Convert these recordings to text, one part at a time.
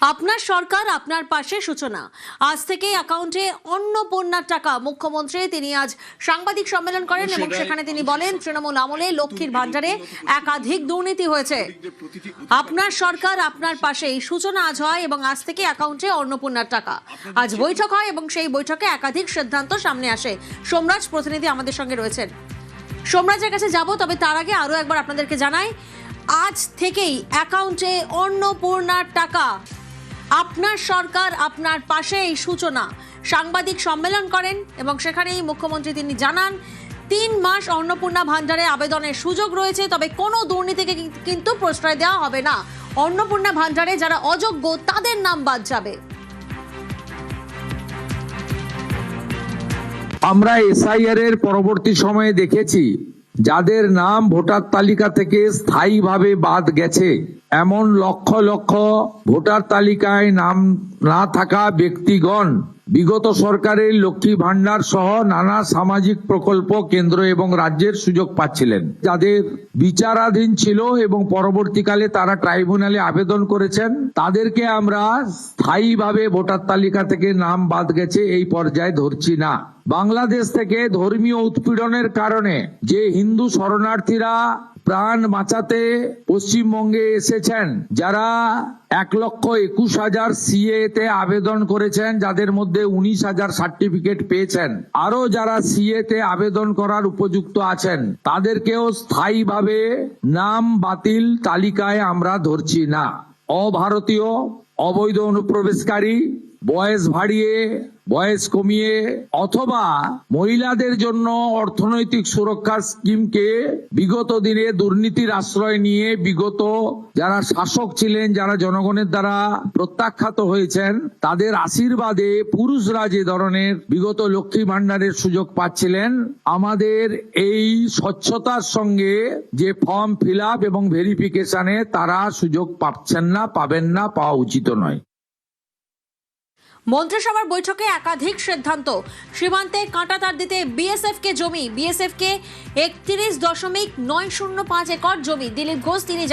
আপনার সরকার আপনার পাশে সূচনা। আজ থেকে অ্যাকাউন্টে অন্নপূর্ণার টাকা। মুখ্যমন্ত্রী তিনি আজ সাংবাদিক সম্মেলন করেন এবং সেখানে তিনি বলেন, তৃণমূল আমলে লক্ষ্মীর ভান্ডারে একাধিক দুর্নীতি হয়েছে। আপনার সরকার আপনার পাশে এই সূচনা আজ হয় এবং আজ থেকে অ্যাকাউন্টে অন্নপূর্ণার টাকা। আজ বৈঠক হয় এবং সেই বৈঠকে একাধিক সিদ্ধান্ত সামনে আসে। সোমরাজ প্রতিনিধি আমাদের সঙ্গে রয়েছেন, সোমরাজের কাছে যাব। তবে তার আগে আরো একবার আপনাদেরকে জানাই, আজ থেকেই অ্যাকাউন্টে অন্নপূর্ণার টাকা। আপনার সরকার আপনার পাশে এই সূচনা। সাংবাদিক সম্মেলন করেন এবং সেখানেই মুখ্যমন্ত্রী তিনি জানান ৩ মাস অন্নপূর্ণা ভান্ডারে আবেদনের সুযোগ রয়েছে, তবে কোনো দুর্নীতিকে কিন্তু প্রশ্রয় দেওয়া হবে না। অন্নপূর্ণা ভান্ডারে যারা অযোগ্য তাদের নাম বাদ যাবে। আমরা এসআইআর এর পরবর্তী সময়ে দেখেছি যাদের নাম ভোটার তালিকা থেকে স্থায়ীভাবে বাদ গেছে, এমন লক্ষ লক্ষ ভোটার তালিকায় নাম না থাকা ব্যক্তিগণ বিগত সরকারের লক্ষ্মী ভান্ডার সহ নানা সামাজিক প্রকল্প কেন্দ্র এবং রাজ্যের সুযোগ পাচ্ছিলেন। যাদের বিচারাধীন ছিল এবং পরবর্তীকালে তারা ট্রাইব্যুনালে আবেদন করেছেন, তাদেরকে আমরা স্থায়ীভাবে ভোটার তালিকা থেকে নাম বাদ গেছে এই পর্যায়ে ধরছি না। বাংলাদেশ থেকে ধর্মীয় উৎপীড়নের কারণে যে হিন্দু শরণার্থীরা প্রাণ বাঁচাতে পশ্চিমবঙ্গে এসেছেন, যারা ১,২১,০০০ সিএ তে আবেদন করেছেন, যাদের মধ্যে ১৯,০০০ সার্টিফিকেট পেয়েছেন, আরো যারা সিএ তে আবেদন করার উপযুক্ত আছেন, তাদেরকেও স্থায়ীভাবে নাম বাতিল তালিকায় আমরা ধরছি না। অভারতীয়, অবৈধ অনুপ্রবেশকারী, বয়স বাড়িয়ে বয়স কমিয়ে অথবা মহিলাদের জন্য অর্থনৈতিক সুরক্ষা স্কিমকে বিগত দিনে দুর্নীতির আশ্রয় নিয়ে বিগত যারা শাসক ছিলেন, যারা জনগণের দ্বারা প্রত্যাখ্যাত হয়েছেন, তাদের আশীর্বাদে পুরুষরা যে ধরনের বিগত লক্ষ্মী ভান্ডারের সুযোগ পাচ্ছিলেন, আমাদের এই স্বচ্ছতার সঙ্গে যে ফর্ম ফিল আপ এবং ভেরিফিকেশনে তারা সুযোগ পাচ্ছেন না, পাবেন না, পাওয়া উচিত নয়। মন্ত্রিসভার বৈঠকে একাধিক সিদ্ধান্ত। সীমান্তে কাঁটাতার দিতে বিএসএফ কে জমি, বিএসএফ কে ৩১.৯০৫ একর জমি। দিলীপ ঘোষ তিনি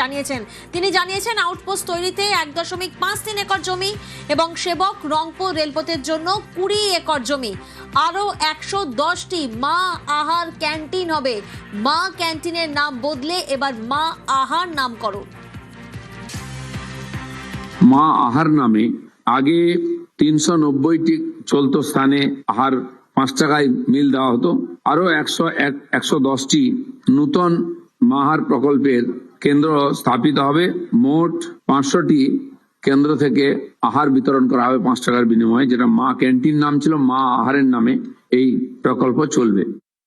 জানিয়েছেন আউটপোস্ট তৈরিতে ১.৫৩ একর জমি এবং সেবক রংপুর রেলপথের জন্য ২০ একর জমি। আরো ১১০টি মা আহার ক্যান্টিন হবে। মা ক্যান্টিনের নাম বদলে এবার মা আহার নামকরণ। মা আহার নামে আগে ৩৯০টি চলতো স্থানে আহার ৫ টাকায় মিল দেওয়া হতো। আরো ১১০টি নূতন মাহার প্রকল্পের কেন্দ্র স্থাপিত হবে। মোট ৫০০টি কেন্দ্র থেকে আহার বিতরণ করা হবে ৫ টাকার বিনিময়ে, যেটা মা ক্যান্টিন নাম ছিল, মা আহারের নামে এই প্রকল্প চলবে।